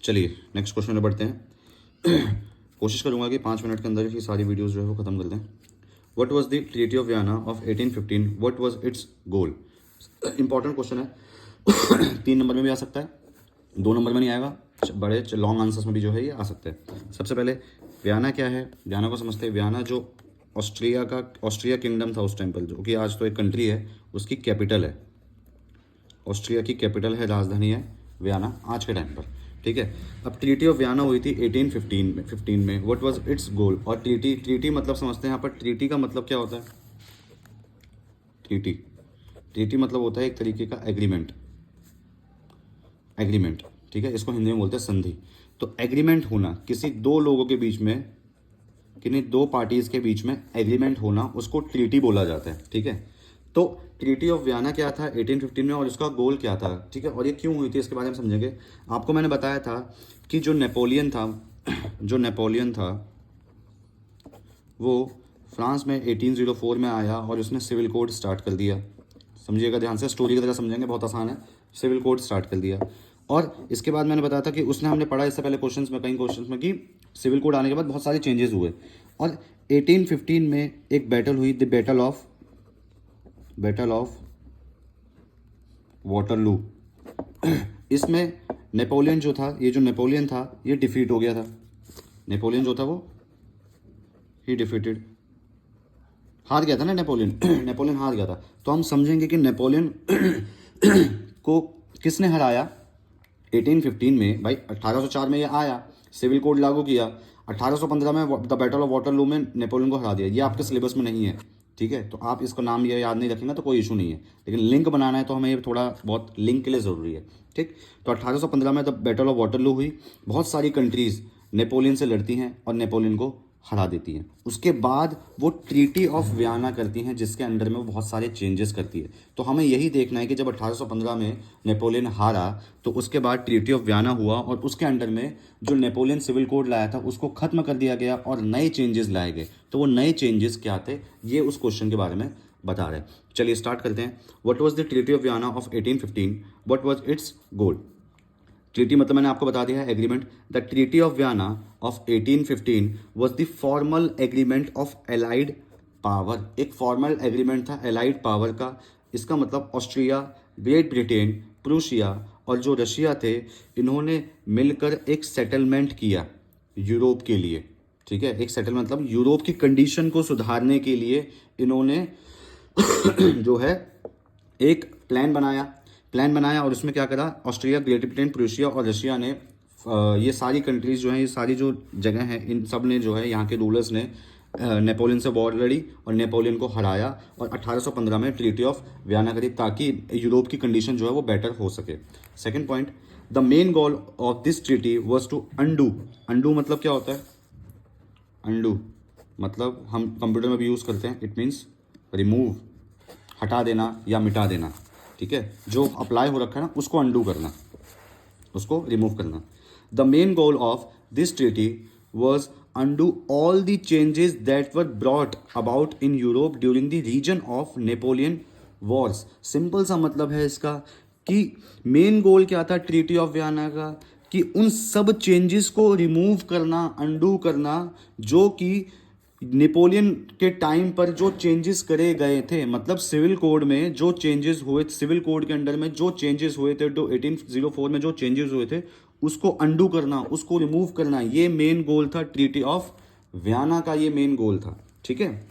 चलिए next question में बढ़ते हैं। कोशिश करूंगा कि 5 मिनट के अंदर ही सारी वीडियोस जो है वो ख़त्म कर दें। What was the treaty of Vienna of 1815? What was it's goal? Important question है। 3 नंबर में भी आ सकता है, 2 नंबर में नहीं आएगा, बड़े लॉन्ग आंसर्स में भी जो है ये आ सकते हैं। सबसे पहले वियना क्या है, वियना को समझते हैं। वियना जो ऑस्ट्रिया किंगडम था उस टाइम पर, जो कि आज तो एक कंट्री है, उसकी कैपिटल है। ऑस्ट्रिया की कैपिटल है, राजधानी है वियना आज के टाइम पर। ठीक है। अब ट्रीटी ऑफ वियना हुई थी 1815 में। व्हाट वाज इट्स गोल? और ट्रीटी मतलब समझते हैं यहाँ पर। ट्रीटी का मतलब क्या होता है? ट्रीटी मतलब होता है एक तरीके का एग्रीमेंट। ठीक है, इसको हिंदी में बोलते हैं संधि। तो एग्रीमेंट होना, किसी दो लोगों के बीच में, किन्हीं दो पार्टीज के बीच में एग्रीमेंट होना, उसको ट्रीटी बोला जाता है। ठीक है। तो ट्रीटी ऑफ वियना क्या था 1815 में, और इसका गोल क्या था? ठीक है, और ये क्यों हुई थी इसके बारे में समझेंगे। आपको मैंने बताया था कि जो नेपोलियन था वो फ्रांस में 1804 में आया और उसने सिविल कोड स्टार्ट कर दिया। समझिएगा ध्यान से, स्टोरी की तरह समझेंगे, बहुत आसान है। सिविल कोड स्टार्ट कर दिया, और इसके बाद मैंने बताया था कि उसने, हमने पढ़ा इससे पहले क्वेश्चंस में, कई क्वेश्चंस में, कि सिविल कोड आने के बाद बहुत सारे चेंजेस हुए। और 1815 में एक बैटल हुई, द बैटल ऑफ वाटरलू। इसमें नेपोलियन जो था, नेपोलियन था, ये डिफीट हो गया था। नेपोलियन जो था वो ही डिफीटेड, हार गया था ना नेपोलियन। नेपोलियन हार गया था। तो हम समझेंगे कि नेपोलियन को किसने हराया 1815 में। भाई 1804 में ये आया, सिविल कोड लागू किया, 1815 में द बैटल ऑफ वाटरलू में नेपोलियन को हरा दिया। ये आपके सिलेबस में नहीं है। ठीक है, तो आप इसको नाम ये याद नहीं रखेंगे तो कोई इशू नहीं है, लेकिन लिंक बनाना है तो हमें ये थोड़ा बहुत लिंक के लिए ज़रूरी है। ठीक, तो 1815 में द बैटल ऑफ वाटरलू हुई। बहुत सारी कंट्रीज़ नेपोलियन से लड़ती हैं और नेपोलियन को हरा देती हैं। उसके बाद वो ट्रीटी ऑफ वियना करती हैं, जिसके अंडर में वो बहुत सारे चेंजेस करती है। तो हमें यही देखना है कि जब 1815 में नेपोलियन हारा, तो उसके बाद ट्रीटी ऑफ वियना हुआ, और उसके अंडर में जो नेपोलियन सिविल कोड लाया था उसको खत्म कर दिया गया और नए चेंजेस लाए गए। तो वो नए चेंजेस क्या थे, ये उस क्वेश्चन के बारे में बता रहे हैं। चलिए स्टार्ट करते हैं। What was the treaty of Vienna of 1815? What was it's goal? Treaty मतलब मैंने आपको बता दिया है, agreement. The treaty of Vienna of 1815 was the formal agreement of allied power. एक फॉर्मल एग्रीमेंट था एलाइड पावर का। इसका मतलब ऑस्ट्रिया, ग्रेट ब्रिटेन, प्रूशिया और जो रशिया थे, इन्होंने मिलकर एक सेटलमेंट किया यूरोप के लिए। ठीक है, एक सेटलमेंट मतलब यूरोप की कंडीशन को सुधारने के लिए इन्होंने जो है एक प्लान बनाया और उसमें क्या करा, ऑस्ट्रिया, ग्रेट ब्रिटेन, प्रूशिया और रशिया ने, ये सारी कंट्रीज जो हैं, ये सारी जो जगह हैं, इन सब ने जो है, यहाँ के रूलर्स ने नेपोलियन से वॉर लड़ी और नेपोलियन को हराया, और 1815 में ट्रीटी ऑफ वियना करी, ताकि यूरोप की कंडीशन जो है वो बेटर हो सके। Second point, the main goal of this treaty was to undo मतलब क्या होता है? अंडू मतलब हम कंप्यूटर में भी यूज़ करते हैं, इट मीन्स रिमूव, हटा देना या मिटा देना। ठीक है, जो अप्लाई हो रखा है ना उसको अंडू करना, उसको रिमूव करना। The main goal of this treaty was undo all the changes that were brought about in Europe during the region of Napoleon wars। Simple सा मतलब है इसका कि मेन गोल क्या था ट्रीटी ऑफ वियना का, कि उन सब चेंजेस को रिमूव करना, अंडू करना, जो कि नेपोलियन के टाइम पर जो चेंजेस करे गए थे। मतलब सिविल कोड में जो चेंजेस हुए, सिविल कोड के अंडर में जो चेंजेस हुए थे, तो 1804 में जो चेंजेस हुए थे उसको अंडू करना, उसको रिमूव करना, ये मेन गोल था ट्रीटी ऑफ वियना का, ये मेन गोल था। ठीक है,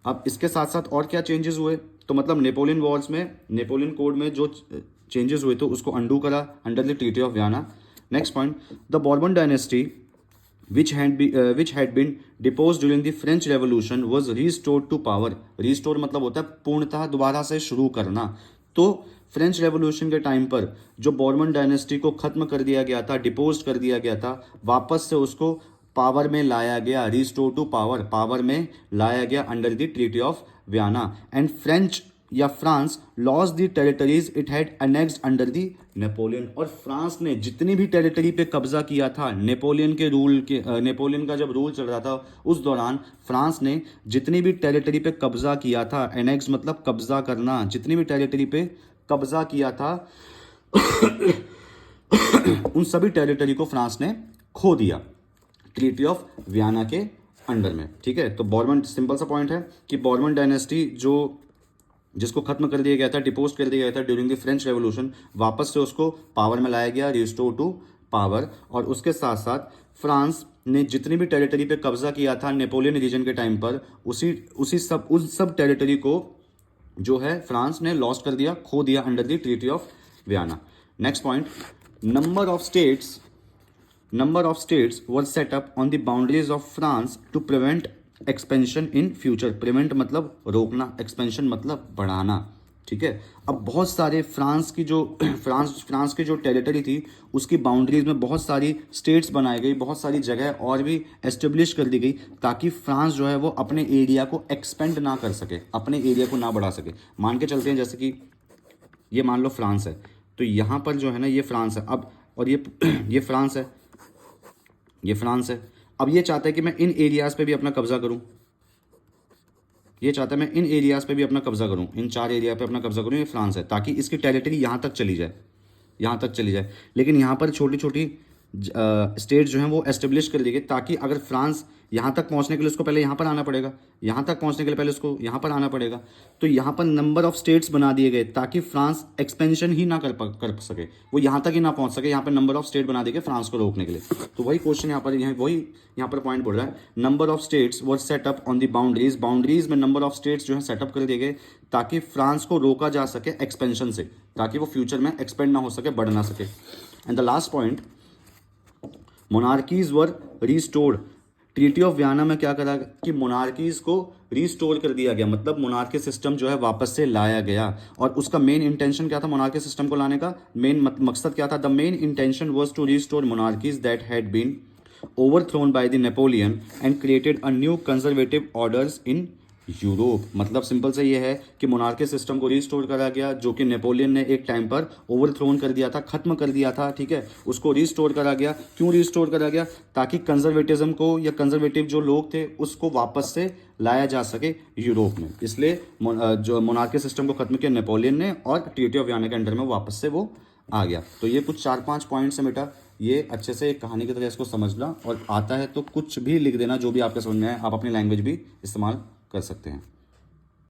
अब इसके साथ साथ और क्या चेंजेस हुए, तो मतलब नेपोलियन वॉर्स में, नेपोलियन कोड में जो चेंजेस हुए थे उसको अंडू करा under the treaty of Vienna. Next point, the Bourbon dynasty which had been deposed during the French Revolution was restored to power। Restore मतलब होता है पूर्णतः दोबारा से शुरू करना। तो फ्रेंच रेवोल्यूशन के टाइम पर जो बॉर्बन डायनेस्टी को खत्म कर दिया गया था, डिपोज कर दिया गया था, वापस से उसको पावर में लाया गया, रिस्टोर टू पावर में लाया गया under the treaty of Vienna. And French या France loss the territories it had annexed under the Napoleon. और फ्रांस ने जितनी भी टेरिटरी पे कब्जा किया था नेपोलियन के रूल के, नेपोलियन का जब रूल चल रहा था उस दौरान फ्रांस ने जितनी भी टेरिटरी पे कब्जा किया था, एनेक्स मतलब कब्जा करना, जितनी भी टेरिटरी पे कब्जा किया था उन सभी टेरिटरी को फ्रांस ने खो दिया ट्रीटी ऑफ वियना के अंडर में। ठीक है, तो बोर्बन, सिंपल सा पॉइंट है कि बोर्बन डायनेस्टी जो जिसको खत्म कर दिया गया था, डिपोज कर दिया गया था ड्यूरिंग द फ्रेंच रेवोल्यूशन, वापस से उसको पावर में लाया गया, रिस्टोर टू पावर। और उसके साथ साथ फ्रांस ने जितनी भी टेरिटरी पे कब्जा किया था नेपोलियन रीजन के टाइम पर, उन सब टेरिटरी को जो है फ्रांस ने लॉस्ट कर दिया, खो दिया under the treaty of Vienna. Next point, number of states were set up on the boundaries of France to prevent expansion in future. Prevent मतलब रोकना, एक्सपेंशन मतलब बढ़ाना। ठीक है, अब बहुत सारे फ्रांस की जो टेरिटरी थी उसकी बाउंड्रीज में बहुत सारी स्टेट्स बनाई गई, बहुत सारी जगह और भी एस्टेब्लिश कर दी गई ताकि फ्रांस जो है वो अपने एरिया को एक्सपेंड ना कर सके, अपने एरिया को ना बढ़ा सके। मान के चलते हैं जैसे कि ये मान लो फ्रांस है, तो यहाँ पर जो है ना ये फ्रांस है अब, और ये फ्रांस है, ये फ्रांस है। अब ये चाहता है कि मैं इन एरियाज़ पे भी अपना कब्जा करूं, ये चाहता है मैं इन एरियाज़ पे भी अपना कब्जा करूं, इन 4 एरिया पे अपना कब्जा करूं। ये फ्रांस है ताकि इसकी टेरिटरी यहाँ तक चली जाए, यहाँ तक चली जाए। लेकिन यहाँ पर छोटी छोटी स्टेट जो हैं वो एस्टेब्लिश कर दी गई ताकि अगर फ्रांस यहाँ तक पहुँचने के लिए उसको पहले यहाँ पर आना पड़ेगा, यहाँ तक पहुँचने के लिए पहले उसको यहाँ पर आना पड़ेगा। तो यहाँ पर नंबर ऑफ स्टेट्स बना दिए गए ताकि फ्रांस एक्सपेंशन ही ना कर सके, वो यहाँ तक ही ना पहुँच सके। यहाँ पर नंबर ऑफ स्टेट बना दिए गए फ्रांस को रोकने के लिए। तो वही क्वेश्चन यहाँ पर पॉइंट बोल रहा है, number of states were set up on the boundaries में नंबर ऑफ स्टेट्स जो है सेटअप कर दिए गए ताकि फ्रांस को रोका जा सके एक्सपेंशन से, ताकि वो फ्यूचर में एक्सपेंड ना हो सके, बढ़ ना सके। And the last point, monarchies were restored. Treaty of Vienna में क्या करा कि मोनार्कीज को रिस्टोर कर दिया गया, मतलब मोनार्की सिस्टम जो है वापस से लाया गया। और उसका मेन इंटेंशन क्या था, मोनार्की सिस्टम को लाने का मेन मकसद क्या था? The main intention was to restore monarchies that had been overthrown by the Napoleon and created a new conservative orders in Europe. मतलब सिंपल से ये है कि मोनार्की सिस्टम को रिस्टोर करा गया जो कि नेपोलियन ने एक टाइम पर ओवरथ्रोन कर दिया था, खत्म कर दिया था। ठीक है, उसको रिस्टोर करा गया। क्यों रिस्टोर करा गया? ताकि कंजर्वेटिज्म को या कंजर्वेटिव जो लोग थे उसको वापस से लाया जा सके यूरोप में। इसलिए जो मोनार्की सिस्टम को खत्म किया नेपोलियन ने और ट्रीटी ऑफ वियना के अंडर में वापस से वो आ गया। तो ये कुछ 4-5 पॉइंट्स है बेटा, ये अच्छे से एक कहानी की तरह इसको समझना, और आता है तो कुछ भी लिख देना जो भी आपके समझ में आए, आप अपनी लैंग्वेज भी इस्तेमाल कर सकते हैं।